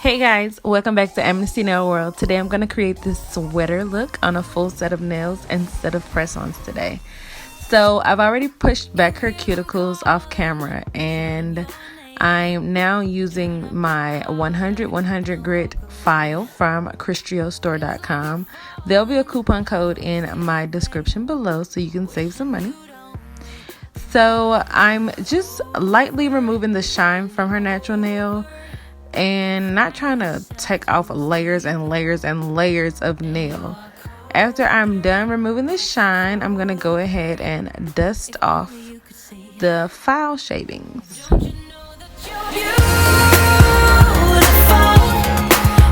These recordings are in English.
Hey guys, welcome back to Amnesty Nail World. Today I'm going to create this sweater look on a full set of nails instead of press-ons today. So I've already pushed back her cuticles off camera and I'm now using my 100 grit file from crystalstore.com. There'll be a coupon code in my description below so you can save some money. So I'm just lightly removing the shine from her natural nail and not trying to take off layers and layers and layers of nail. After I'm done removing the shine, I'm going to go ahead and dust off the file shavings.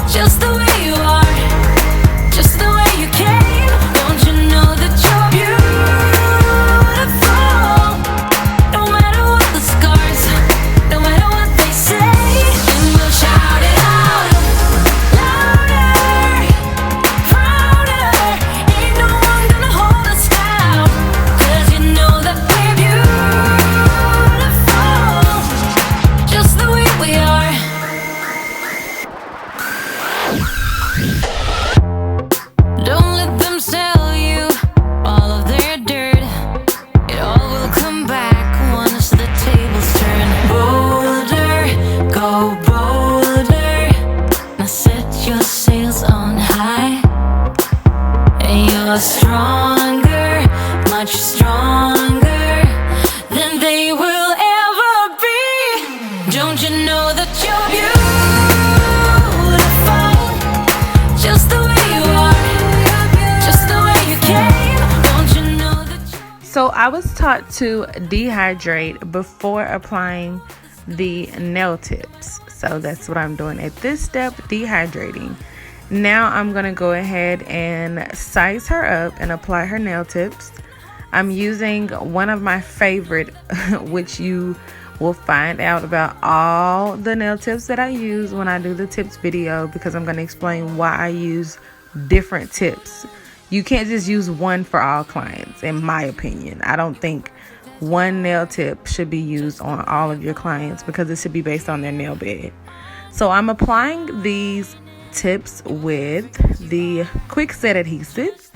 Just the way you are, just the way you came. Don't you know that you're beautiful? No matter what the scars, no matter what they say, and we'll shout it out louder, prouder. Ain't no one gonna hold us down, 'cause you know that we're beautiful, just the way we are. Don't let them sell you all of their dirt. It all will come back once the tables turn. Bolder, go bolder. Now set your sails on high. And you're stronger, much stronger than they will ever be. Don't you know that you're beautiful? Just the way you are, just the way you came. Don't you know that you So I was taught to dehydrate before applying the nail tips. So that's what I'm doing at this step, dehydrating. Now I'm going to go ahead and size her up and apply her nail tips. I'm using one of my favorite, which you will find out about all the nail tips that I use when I do the tips video, because I'm going to explain why I use different tips. You can't just use one for all clients, in my opinion. I don't think one nail tip should be used on all of your clients because it should be based on their nail bed. So I'm applying these tips with the quick set adhesive.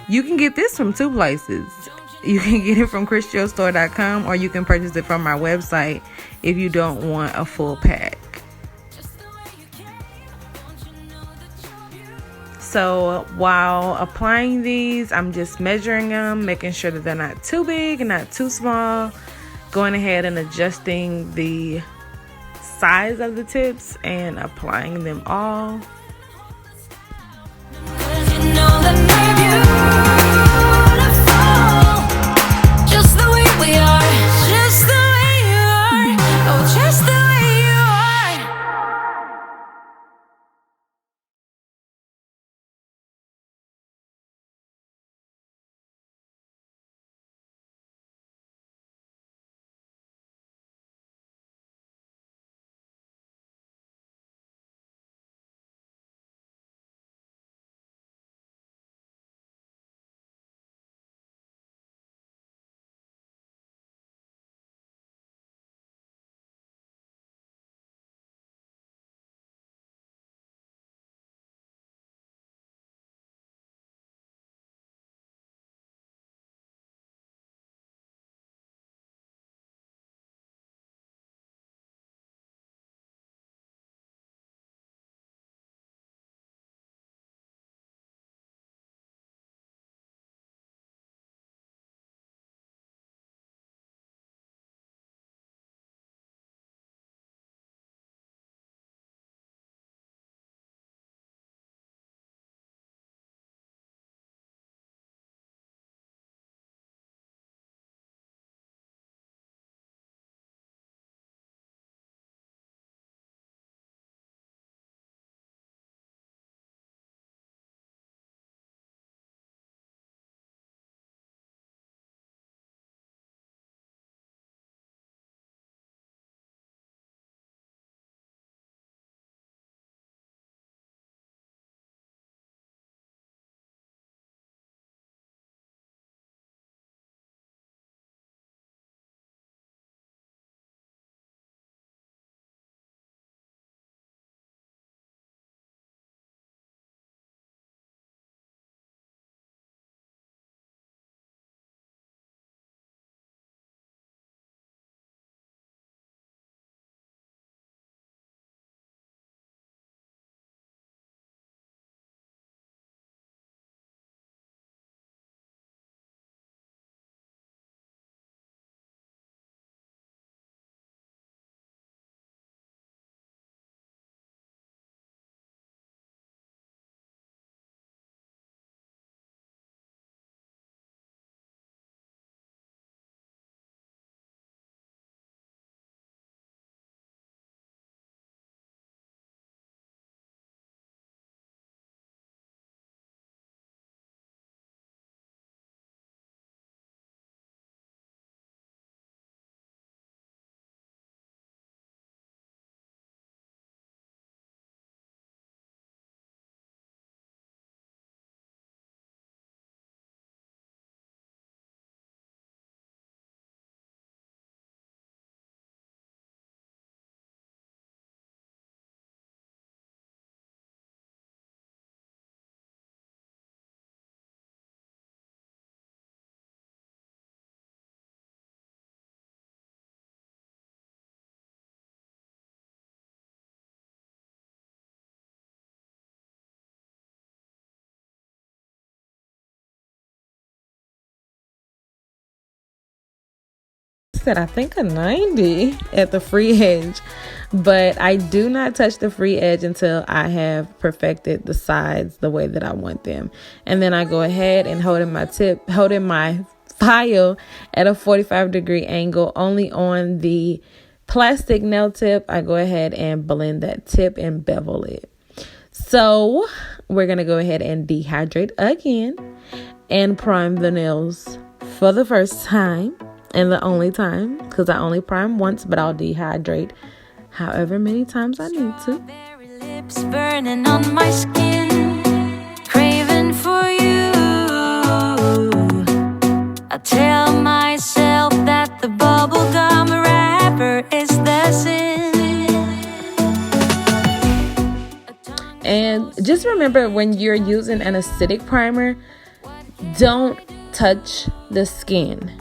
You can get this from two places. You can get it from crystalstore.com or you can purchase it from my website if you don't want a full pack. So while applying these, I'm just measuring them, making sure that they're not too big and not too small, going ahead and adjusting the size of the tips and applying them all. said, I think a 90 at the free edge. But I do not touch the free edge until I have perfected the sides the way that I want them. And then I go ahead and holding my file at a 45-degree angle only on the plastic nail tip. I go ahead and blend that tip and bevel it. So we're going to go ahead and dehydrate again and prime the nails for the first time and the only time, because I only prime once, but I'll dehydrate however many times I need to. Lips burning on my skin, craving for you. I tell myself that the bubblegum wrapper is the sin. And just remember, when you're using an acidic primer, don't touch the skin.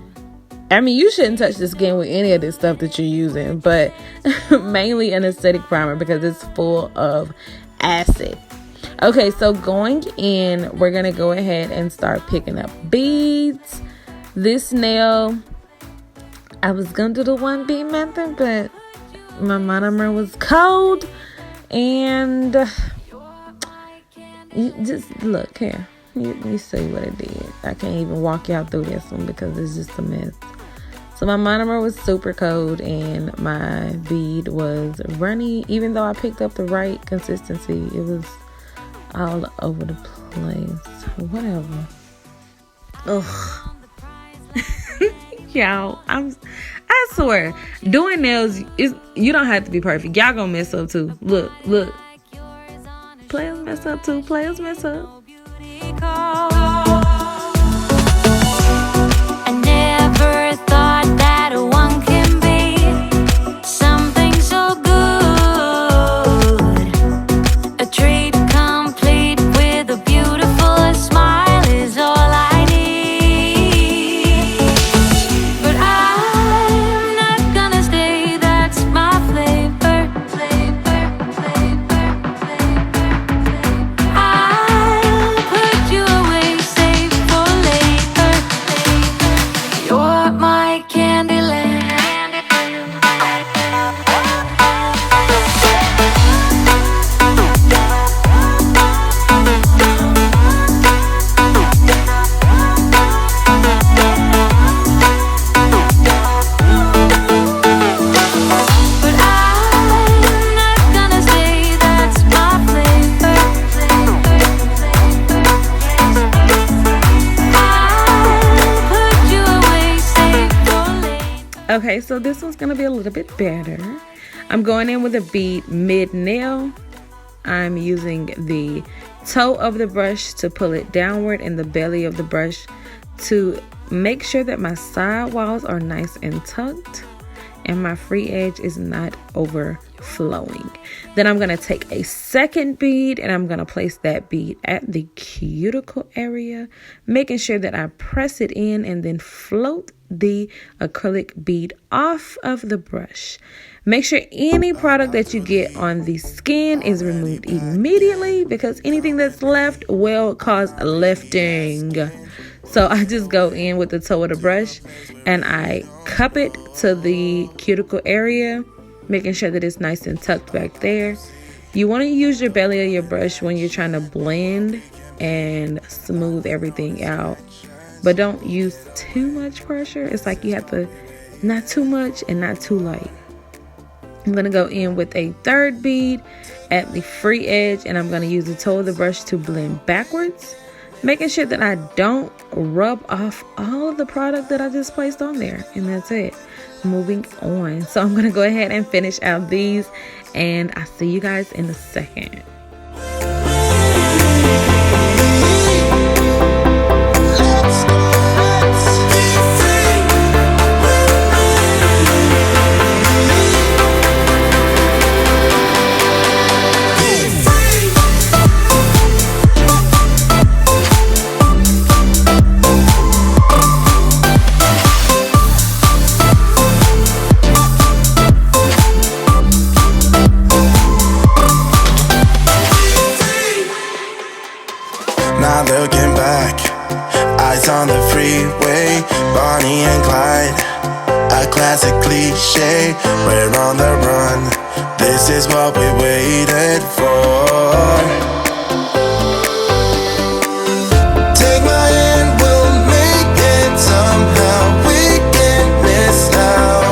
I mean, you shouldn't touch the skin with any of this stuff that you're using, but mainly an acidic primer because it's full of acid. Okay, so going in, we're going to go ahead and start picking up beads. This nail, I was going to do the 1 bead method, but my monomer was cold. And you just look here. You see what it did. I can't even walk y'all through this one because it's just a mess. So my monomer was super cold and my bead was runny. Even though I picked up the right consistency, it was all over the place. Whatever. Ugh. Y'all, I swear, doing nails is, you don't have to be perfect. Y'all gonna mess up too. Look. Players mess up too. Players mess up. I never thought that one can be something so good. A treat complete with a beautiful smile is all I need. But I'm not gonna stay, that's my flavor. I'll put you away, save for later. You're my Candyland. But I'm not gonna say that's my flavor. I'll put you away, save for later. Okay, so this one's gonna be a little bit better. I'm going in with a bead mid-nail. I'm using the toe of the brush to pull it downward and the belly of the brush to make sure that my side walls are nice and tucked and my free edge is not overflowing. Then I'm going to take a second bead and I'm going to place that bead at the cuticle area, making sure that I press it in and then float the acrylic bead off of the brush. Make sure any product that you get on the skin is removed immediately because anything that's left will cause lifting. So I just go in with the toe of the brush and I cup it to the cuticle area, making sure that it's nice and tucked back there. You want to use your belly of your brush when you're trying to blend and smooth everything out, but don't use too much pressure. It's like you have to, not too much and not too light. I'm going to go in with a third bead at the free edge and I'm going to use the toe of the brush to blend backwards, making sure that I don't rub off all of the product that I just placed on there. And that's it. Moving on. So I'm going to go ahead and finish out these and I'll see you guys in a second. Not looking back, eyes on the freeway, Bonnie and Clyde. I classic cliche. We're on the run, this is what we waited for. Take my hand, we'll make it somehow. We can't miss now.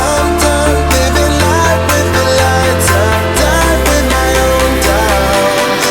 I'm done living life with the lights up, died with my own doubts.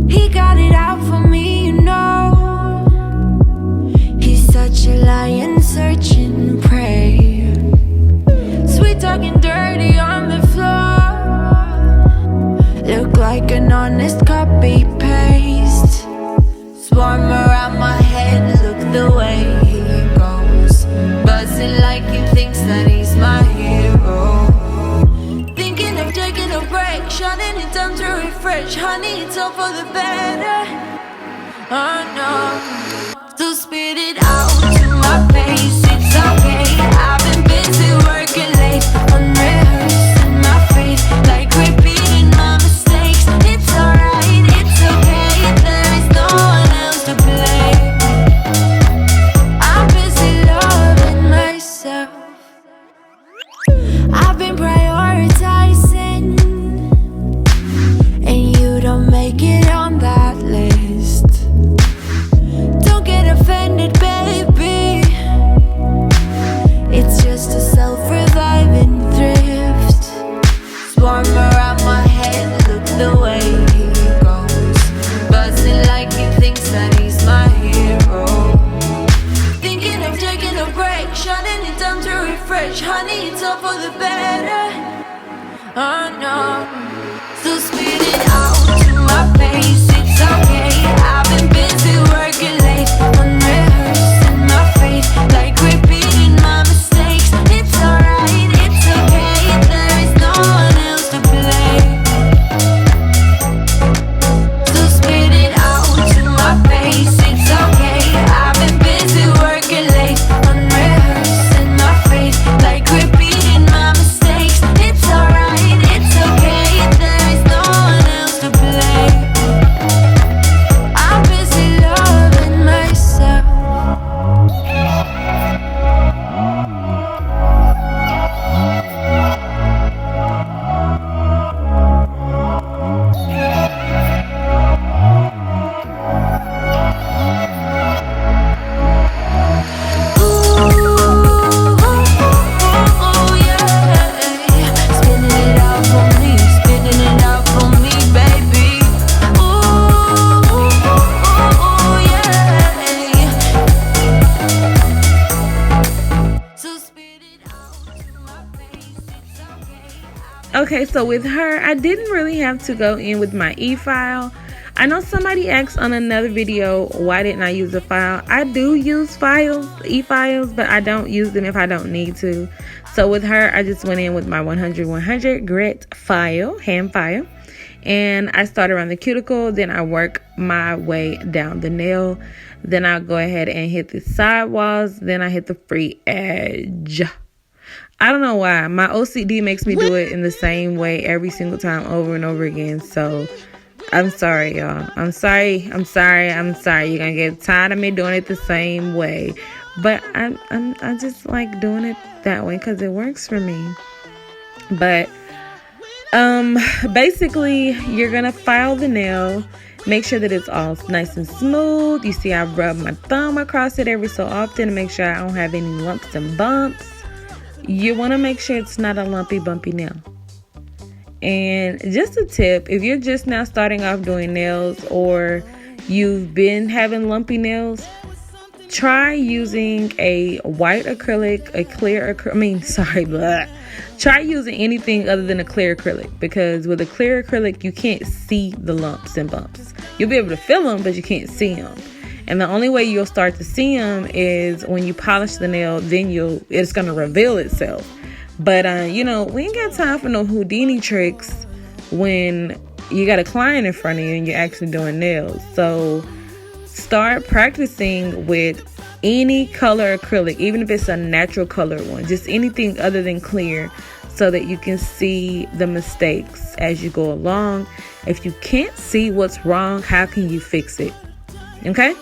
He got it out for me, you know. He's such a lion searching prey. Sweet talking dirty on the floor. Look like an honest copy paste. Swarm around my head, look the way he goes. Buzzing like he thinks that he's my hero. Thinking of taking a break, shutting it down to refresh. Honey, it's all for the better. Oh no. So spit it out to my face. It's okay. I've been busy working late, unrehearsing my fate, like repeating my mistakes. It's alright, it's okay. There is no one else to blame. I'm busy loving myself. I've been prioritizing, and you don't make it on that list. Don't get offended, baby. It's just a self-reviving thrift. Swarm around my head, look the way he goes. Buzzing like he thinks that he's my hero. Thinking of taking a break, shutting it down to refresh. Honey, it's all for the better. Oh no. So spit it out to my face. It's okay. I've been busy working late, unrehearsing my fate, like repeating my mistakes. It's alright, it's okay. There is no one else to blame. So spit it out to my face. It's okay. I've been busy working late, unrehearsing my fate, like repeating my mistakes. It's alright, it's okay. There is no one else to blame. I'm busy loving myself. Ooh, yeah. Spinning it out for me, spinning it out for me, baby. Ooh, yeah. So spit it out to my face. It's okay. Okay, so with her, I didn't really have to go in with my e-file. I know somebody asked on another video, why didn't I use a file? I do use files, e-files, but I don't use them if I don't need to. So with her, I just went in with my 100/100 grit file, hand file. And I start around the cuticle, then I work my way down the nail. Then I'll go ahead and hit the sidewalls, then I hit the free edge. I don't know why. My OCD makes me do it in the same way every single time over and over again. So I'm sorry, y'all. I'm sorry. You're gonna get tired of me doing it the same way. But I just like doing it that way because it works for me. But basically you're gonna file the nail. Make sure that it's all nice and smooth. You see I rub my thumb across it every so often to make sure I don't have any lumps and bumps. You want to make sure it's not a lumpy, bumpy nail. And just a tip, if you're just now starting off doing nails or you've been having lumpy nails, try using a white acrylic, a clear acrylic. Try using anything other than a clear acrylic, because with a clear acrylic, you can't see the lumps and bumps. You'll be able to feel them, but you can't see them. And the only way you'll start to see them is when you polish the nail, then it's going to reveal itself. But, we ain't got time for no Houdini tricks when you got a client in front of you and you're actually doing nails. So start practicing with any color acrylic, even if it's a natural colored one, just anything other than clear, so that you can see the mistakes as you go along. If you can't see what's wrong, how can you fix it? Okay?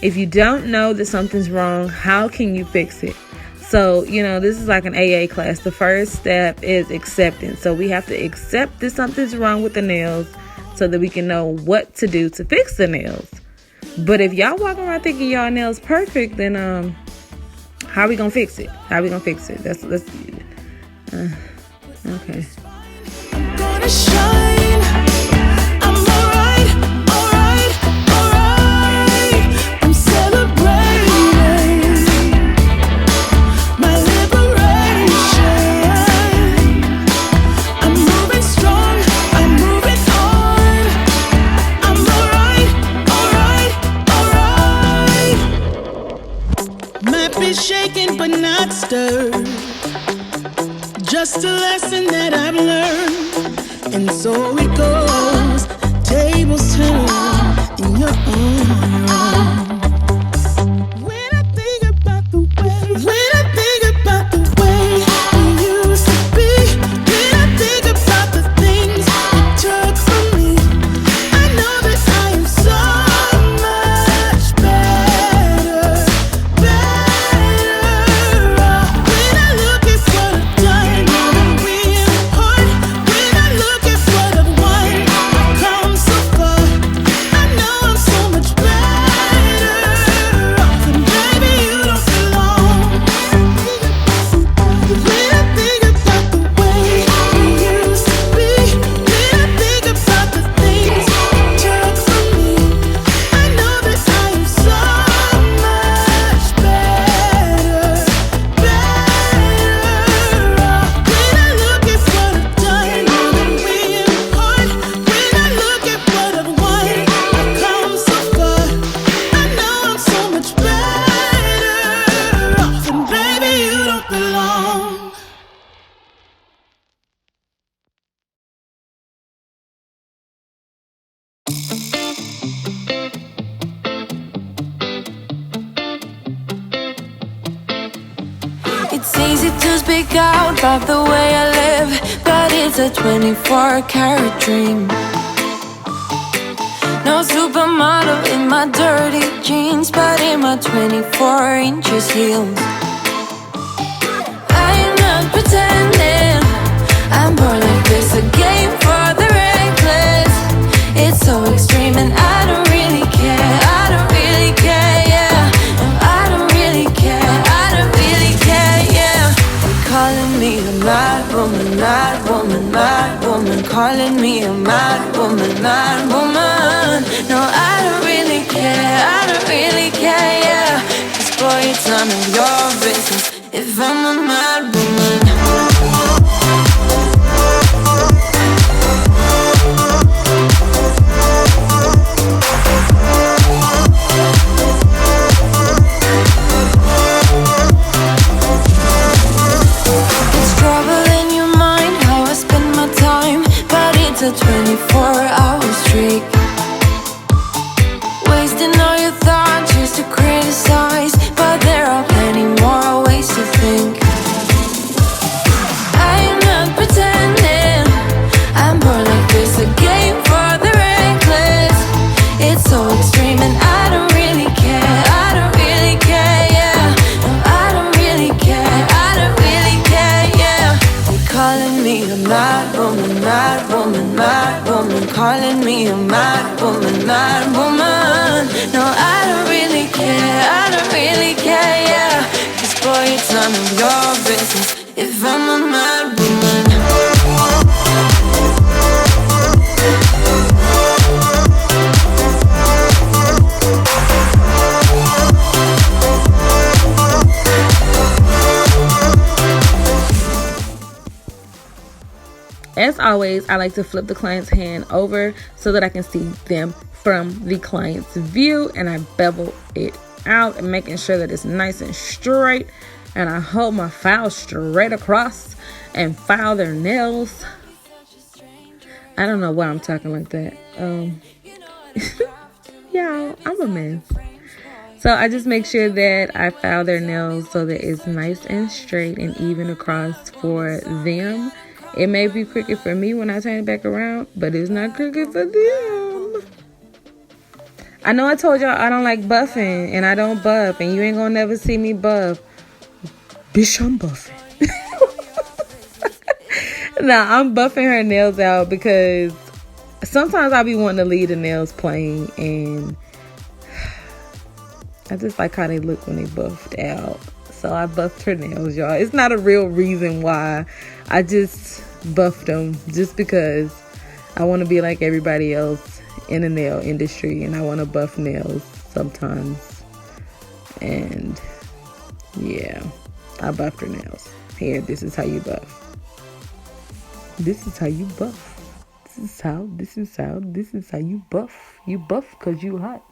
If you don't know that something's wrong, how can you fix it? So, this is like an AA class. The first step is acceptance. So we have to accept that something's wrong with the nails so that we can know what to do to fix the nails. But if y'all walking around thinking y'all nails perfect, then how we gonna fix it? Let's okay. I'm gonna shine. I'm alright. I'm celebrating my liberation. I'm moving strong. I'm moving on. I'm alright. Might be shaken but not stirred. Just a lesson that I've learned. And so it goes. Tables turn and you're on your own. When I think about the way we used to be, when I think about the things you took from me, I know that I am so much better off. When I look at what I've done, when I look at what I've won, I've come so far. I know I'm so much better off, and baby, you don't belong. When I think about the way we used to be, when I think about the things you took from me, I know that I am so much better off. When I look at what I've done, when I look at what I've won, I've come so far. I know I'm so much better off, and baby, you don't belong. It's easy to speak out about the way I live, but it's a 24-karat dream. No supermodel in my dirty jeans, but in my 24 inches heels. I'm not pretending, I'm born like this, a game for the reckless. It's so extreme and I don't really care, I don't really care, yeah. No, I don't really care, I don't really care, yeah. They're calling me a mad woman, mad woman, mad woman. Calling me a mad woman, mad woman. No, I don't really care, I don't really care, yeah. 'Cause boy, it's none of your business if I'm a mad woman. It's trouble in your mind, how I spend my time, but it's a 24-hour streak. Wasting all your thoughts just to criticize, but there are plenty more ways to think. I'm not pretending, I'm born like this, a game for the reckless. me a mad woman, mad woman. No, I don't really care, I don't really care, yeah. 'Cause boy, it's none of your business if I'm a mad woman. As always, I like to flip the client's hand over so that I can see them from the client's view, and I bevel it out and making sure that it's nice and straight, and I hold my file straight across and file their nails. I don't know why I'm talking like that. Y'all, I'm a mess. So I just make sure that I file their nails so that it's nice and straight and even across for them. It may be crooked for me when I turn it back around, but it's not crooked for them. I know I told y'all I don't like buffing, and I don't buff, and you ain't gonna never see me buff. Bitch, I'm buffing. Nah, I'm buffing her nails out because sometimes I be wanting to leave the nails plain, and I just like how they look when they buffed out. So I buffed her nails, y'all. It's not a real reason why. I just buffed them just because I want to be like everybody else in the nail industry, and I want to buff nails sometimes. And yeah, I buffed her nails. Here, this is how you buff. This is how you buff. This is how you buff. You buff because you hot.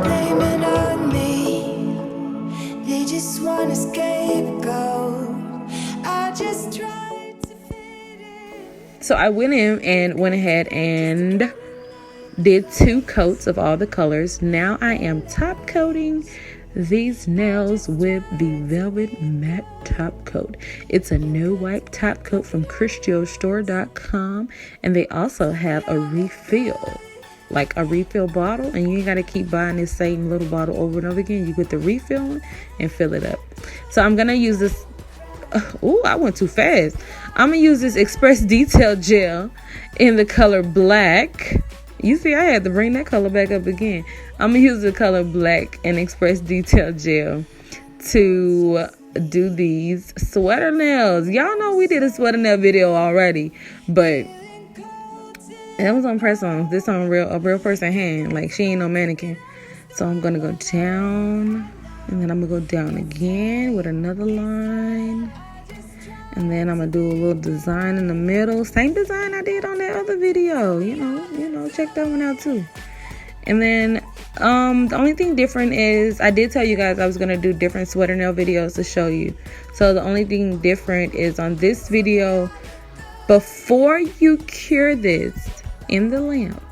blame it on me. They just want a scapegoat. I just tried to fit in. So I went ahead and did 2 coats of all the colors. Now I am top coating these nails with the Velvet Matte Top Coat. It's a no wipe top coat from CrystalStore.com, and they also have a refill, like a refill bottle, and you ain't gotta keep buying this same little bottle over and over again. You get the refill and fill it up. So I'm gonna use this. Oh, I went too fast. I'm gonna use this Express Detail Gel in the color black. You see, I had to bring that color back up again. I'm gonna use the color black and Express Detail Gel to do these sweater nails. Y'all know we did a sweater nail video already, but that was on press-ons. This on a real person hand. Like, she ain't no mannequin. So I'm gonna go down, and then I'm gonna go down again with another line. And then I'm gonna do a little design in the middle. Same design I did on that other video. You know, check that one out too. And then the only thing different is, I did tell you guys I was gonna do different sweater nail videos to show you. So the only thing different is on this video, before you cure this in the lamp,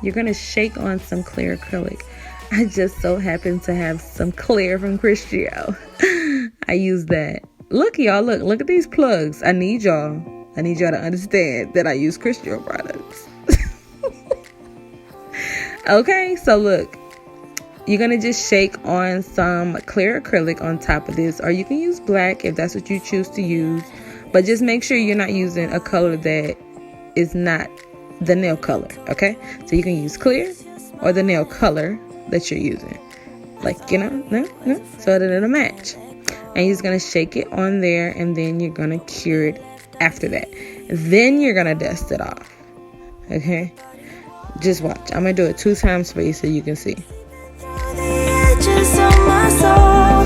you're gonna shake on some clear acrylic. I just so happen to have some clear from Crystio. I use that. Look, y'all, look at these plugs. I need y'all to understand that I use Crystio products. Okay, so look, you're gonna just shake on some clear acrylic on top of this, or you can use black if that's what you choose to use, but just make sure you're not using a color that is not the nail color. Okay, so you can use clear or the nail color that you're using, like, so that it'll match. And you're just gonna shake it on there, and then you're gonna cure it after that. Then you're gonna dust it off. Okay, just watch. I'm gonna do it 2 times for you so you can see. The edges of my soul.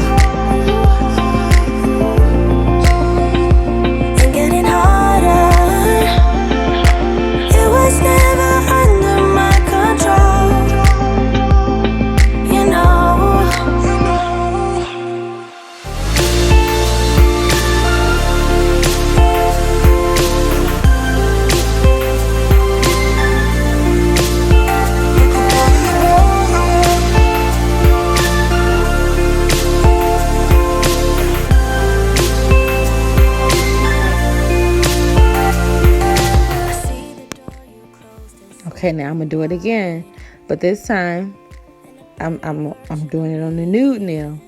And getting harder. It was never under my control. You know. Okay, now I'm gonna do it again, but this time I'm doing it on the nude nail,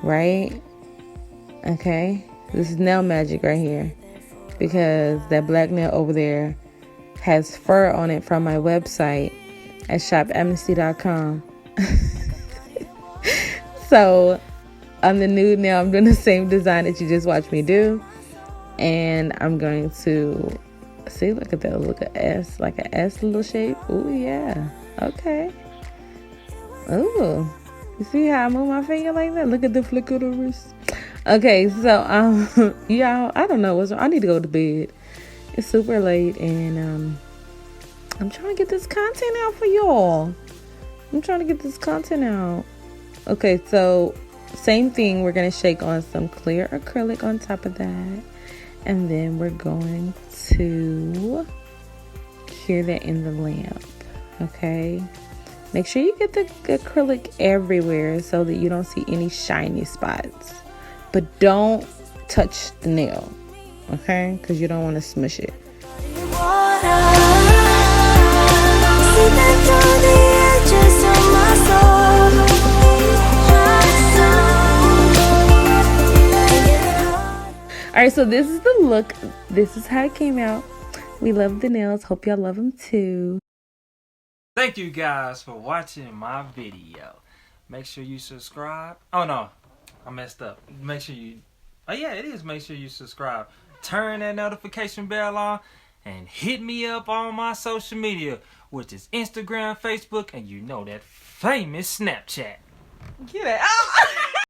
right? Okay, this is nail magic right here, because that black nail over there has fur on it from my website at shopamnesty.com. So on the nude nail, I'm doing the same design that you just watched me do, and I'm going to see, look at that, look at S, like an S little shape. Ooh, yeah. Okay. Ooh, you see how I move my finger like that? Look at the flick of the wrist. Okay, so y'all, I don't know what's wrong. I need to go to bed. It's super late, and I'm trying to get this content out for y'all. Okay, so same thing. We're gonna shake on some clear acrylic on top of that, and then we're going to cure that in the lamp. Okay, make sure you get the acrylic everywhere so that you don't see any shiny spots, but don't touch the nail, okay, because you don't want to smush it. Alright, so this is the look. This is how it came out. We love the nails. Hope y'all love them too. Thank you guys for watching my video. Make sure you subscribe. Oh no, I messed up. Make sure you, oh yeah, it is. Make sure you subscribe. Turn that notification bell on and hit me up on my social media, which is Instagram, Facebook, and you know that famous Snapchat. Get it out.